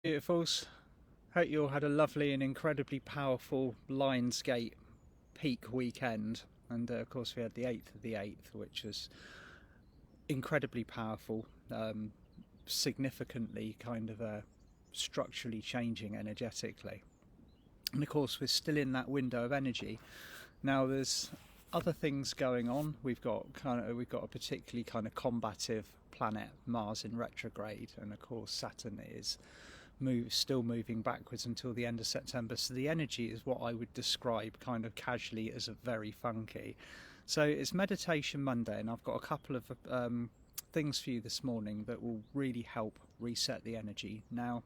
Beautifuls. Hope you all had a lovely and incredibly powerful Lionsgate peak weekend. And of course, we had the 8th of the 8th, which was incredibly powerful, significantly kind of structurally changing energetically. And of course, we're still in that window of energy. Now, there's other things going on. We've got a particularly kind of combative planet, Mars in retrograde, and of course Saturn is still moving backwards until the end of September. So the energy is what I would describe kind of casually as a very funky. So it's Meditation Monday, and I've got a couple of things for you this morning that will really help reset the energy. Now,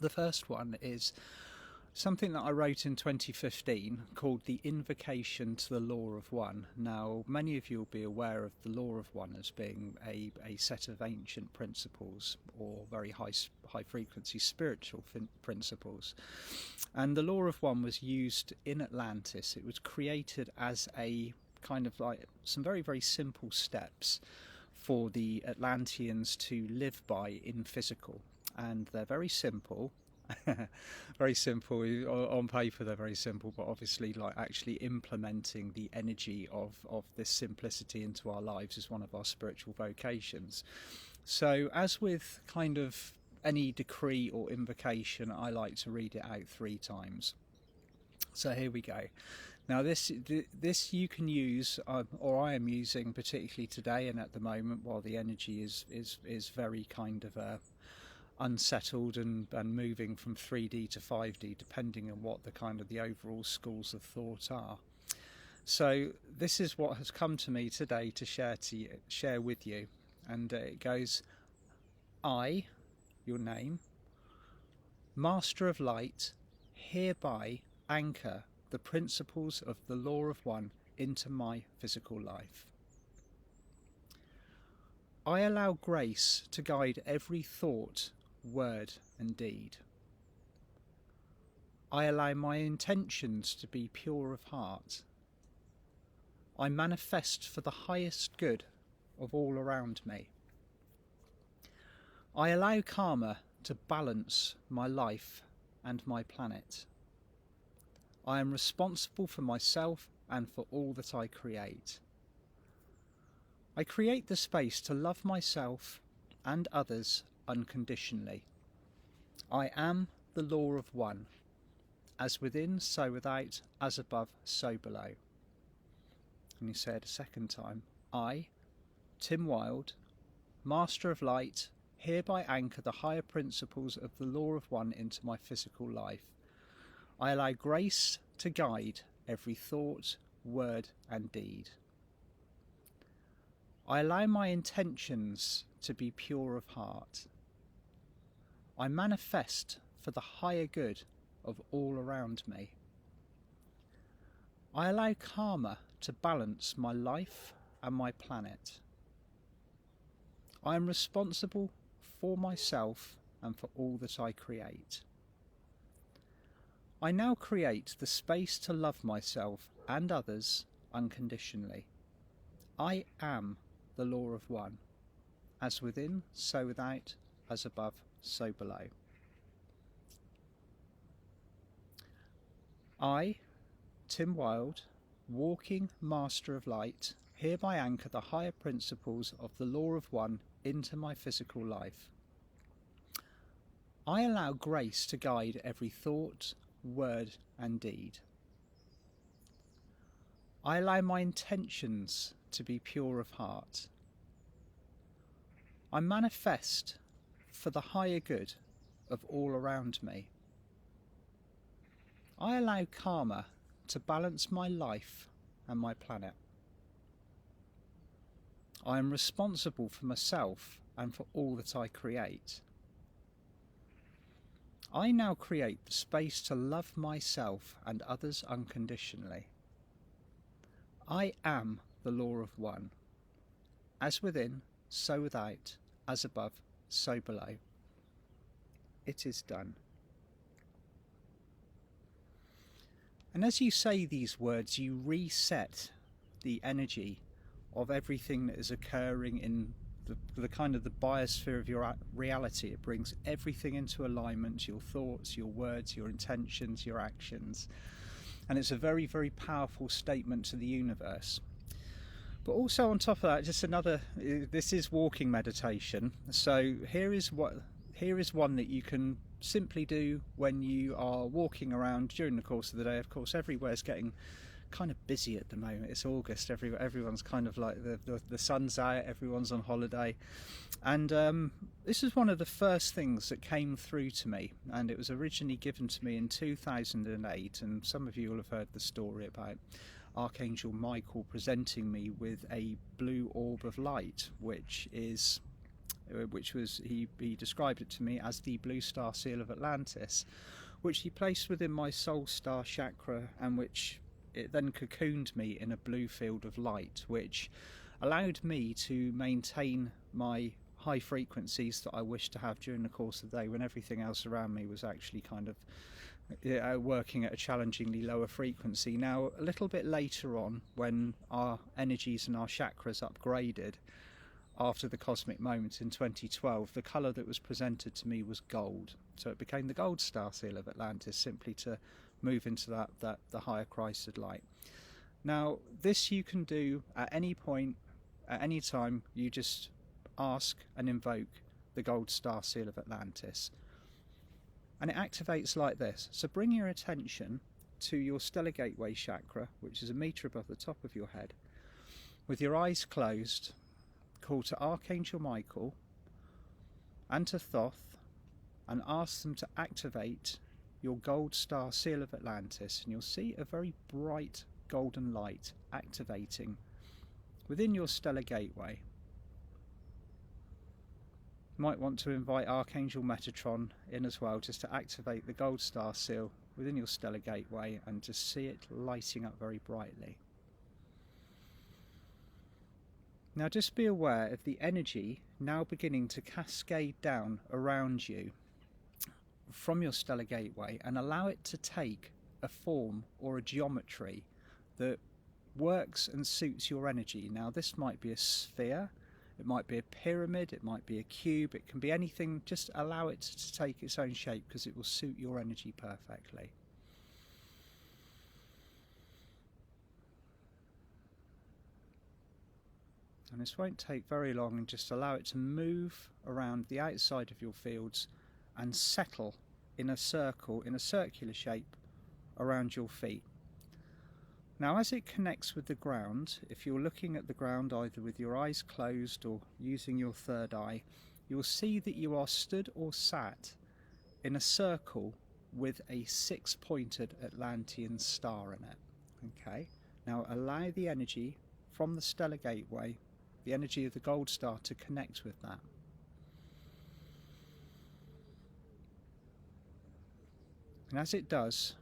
the first one is something that I wrote in 2015 called the Invocation to the Law of One. Now, many of you will be aware of the Law of One as being a set of ancient principles, or very high frequency spiritual principles. And the Law of One was used in Atlantis. It was created as a kind of like some very, very simple steps for the Atlanteans to live by in physical. And they're very simple. Very simple on paper, they're very simple, but obviously like actually implementing the energy of this simplicity into our lives is one of our spiritual vocations. So as with kind of any decree or invocation, I like to read it out 3 times. So here we go. Now this you can use, or I am using particularly today and at the moment, while the energy is very kind of unsettled and moving from 3D to 5D, depending on what the kind of the overall schools of thought are. So this is what has come to me today to share with you, and it goes: I, your name, Master of Light, hereby anchor the principles of the Law of One into my physical life. I allow grace to guide every thought, word and deed. I allow my intentions to be pure of heart. I manifest for the highest good of all around me. I allow karma to balance my life and my planet. I am responsible for myself and for all that I create. I create the space to love myself and others unconditionally. I am the Law of One, as within, so without, as above, so below. And you say it a second time: I, Tim Wilde, Master of Light, hereby anchor the higher principles of the Law of One into my physical life. I allow grace to guide every thought, word and deed. I allow my intentions to be pure of heart. I manifest for the higher good of all around me. I allow karma to balance my life and my planet. I am responsible for myself and for all that I create. I now create the space to love myself and others unconditionally. I am the Law of One, as within, so without, as above, so below. I, Tim Wilde, walking Master of Light, hereby anchor the higher principles of the Law of One into my physical life. I allow grace to guide every thought, word and deed. I allow my intentions to be pure of heart. I manifest for the higher good of all around me. I allow karma to balance my life and my planet. I am responsible for myself and for all that I create. I now create the space to love myself and others unconditionally. I am the Law of One, as within, so without, as above, so below. It is done. And as you say these words, you reset the energy of everything that is occurring in the kind of the biosphere of your reality. It brings everything into alignment, your thoughts, your words, your intentions, your actions. And it's a very, very powerful statement to the universe. But also on top of that, just another, this is walking meditation. So here is one that you can simply do when you are walking around during the course of the day. Of course, everywhere's getting kind of busy at the moment. It's August, everyone's kind of like the sun's out, everyone's on holiday. And this is one of the first things that came through to me, and it was originally given to me in 2008, and some of you will have heard the story about Archangel Michael presenting me with a blue orb of light, which was he described it to me as the blue star seal of Atlantis, which he placed within my soul star chakra, and which it then cocooned me in a blue field of light, which allowed me to maintain my high frequencies that I wished to have during the course of the day, when everything else around me was actually kind of working at a challengingly lower frequency. Now, a little bit later on, when our energies and our chakras upgraded after the cosmic moment in 2012, the colour that was presented to me was gold. So it became the gold star seal of Atlantis, simply to move into the higher Christed light. Now, this you can do at any point, at any time. You just ask and invoke the gold star seal of Atlantis, and it activates like this. So bring your attention to your stellar gateway chakra, which is a metre above the top of your head. With your eyes closed, call to Archangel Michael and to Thoth, and ask them to activate your gold star seal of Atlantis, and you'll see a very bright golden light activating within your stellar gateway. You might want to invite Archangel Metatron in as well, just to activate the gold star seal within your stellar gateway, and just see it lighting up very brightly. Now just be aware of the energy now beginning to cascade down around you from your stellar gateway, and allow it to take a form or a geometry that works and suits your energy. Now this might be a sphere, it might be a pyramid, it might be a cube, it can be anything. Just allow it to take its own shape, because it will suit your energy perfectly. And this won't take very long, and just allow it to move around the outside of your fields and settle in a circle, in a circular shape around your feet. Now as it connects with the ground, if you're looking at the ground either with your eyes closed or using your third eye, you'll see that you are stood or sat in a circle with a 6-pointed Atlantean star in it. Okay, now allow the energy from the stellar gateway, the energy of the gold star, to connect with that. And as it does,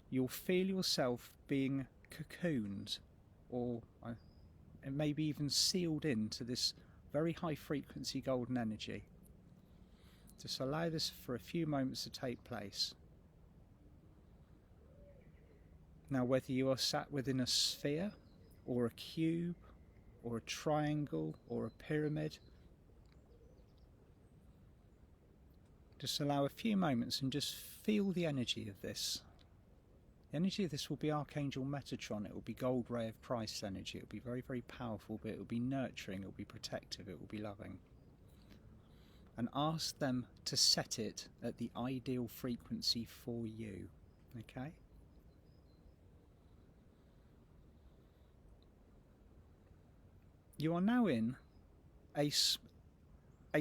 you'll feel yourself being cocooned, or maybe even sealed into this very high frequency golden energy. Just allow this for a few moments to take place. Now, whether you are sat within a sphere or a cube or a triangle or a pyramid, just allow a few moments and just feel the energy of this. The energy of this will be Archangel Metatron. It will be Gold Ray of Christ energy. It will be very, very powerful, but it will be nurturing, it will be protective, it will be loving. And ask them to set it at the ideal frequency for you. Okay? You are now in a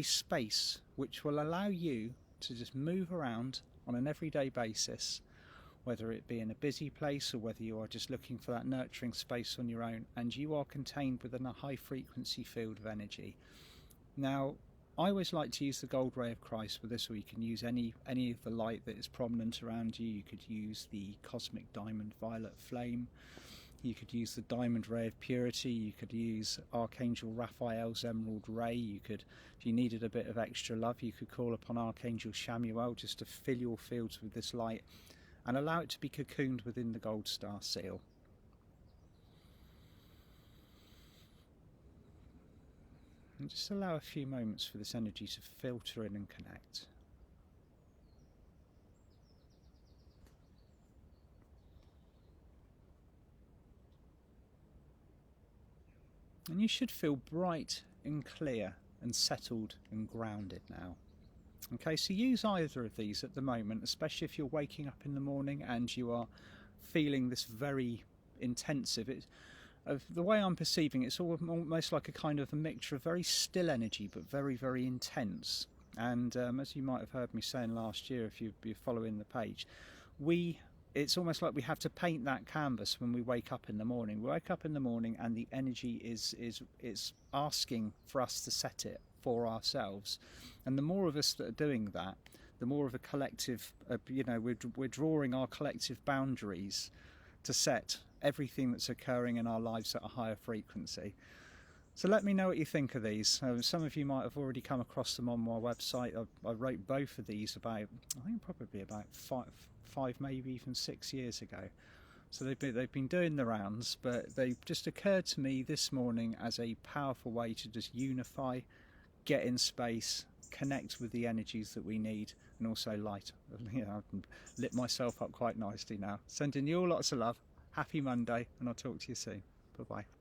space which will allow you to just move around on an everyday basis, whether it be in a busy place or whether you are just looking for that nurturing space on your own, and you are contained within a high frequency field of energy. Now, I always like to use the Gold Ray of Christ for this, or you can use any of the light that is prominent around you. You could use the Cosmic Diamond Violet Flame, you could use the Diamond Ray of Purity, you could use Archangel Raphael's Emerald Ray, you could, if you needed a bit of extra love, you could call upon Archangel Shamuel just to fill your fields with this light and allow it to be cocooned within the Gold Star Seal. And just allow a few moments for this energy to filter in and connect. And you should feel bright and clear and settled and grounded now. Okay, so use either of these at the moment, especially if you're waking up in the morning and you are feeling this very intensive. The way I'm perceiving it's almost like a kind of a mixture of very still energy but very, very intense. And as you might have heard me saying last year, if you're following the page, it's almost like we have to paint that canvas when we wake up in the morning. We wake up in the morning and the energy is asking for us to set it for ourselves. And the more of us that are doing that, the more of a collective, we're drawing our collective boundaries to set everything that's occurring in our lives at a higher frequency. So let me know what you think of these. Some of you might have already come across them on my website. I wrote both of these about, I think probably about five, maybe even 6 years ago. So they've been doing the rounds, but they just occurred to me this morning as a powerful way to just unify, get in space, connect with the energies that we need, and also light. I can lit myself up quite nicely now. Sending you all lots of love. Happy Monday, and I'll talk to you soon. Bye bye.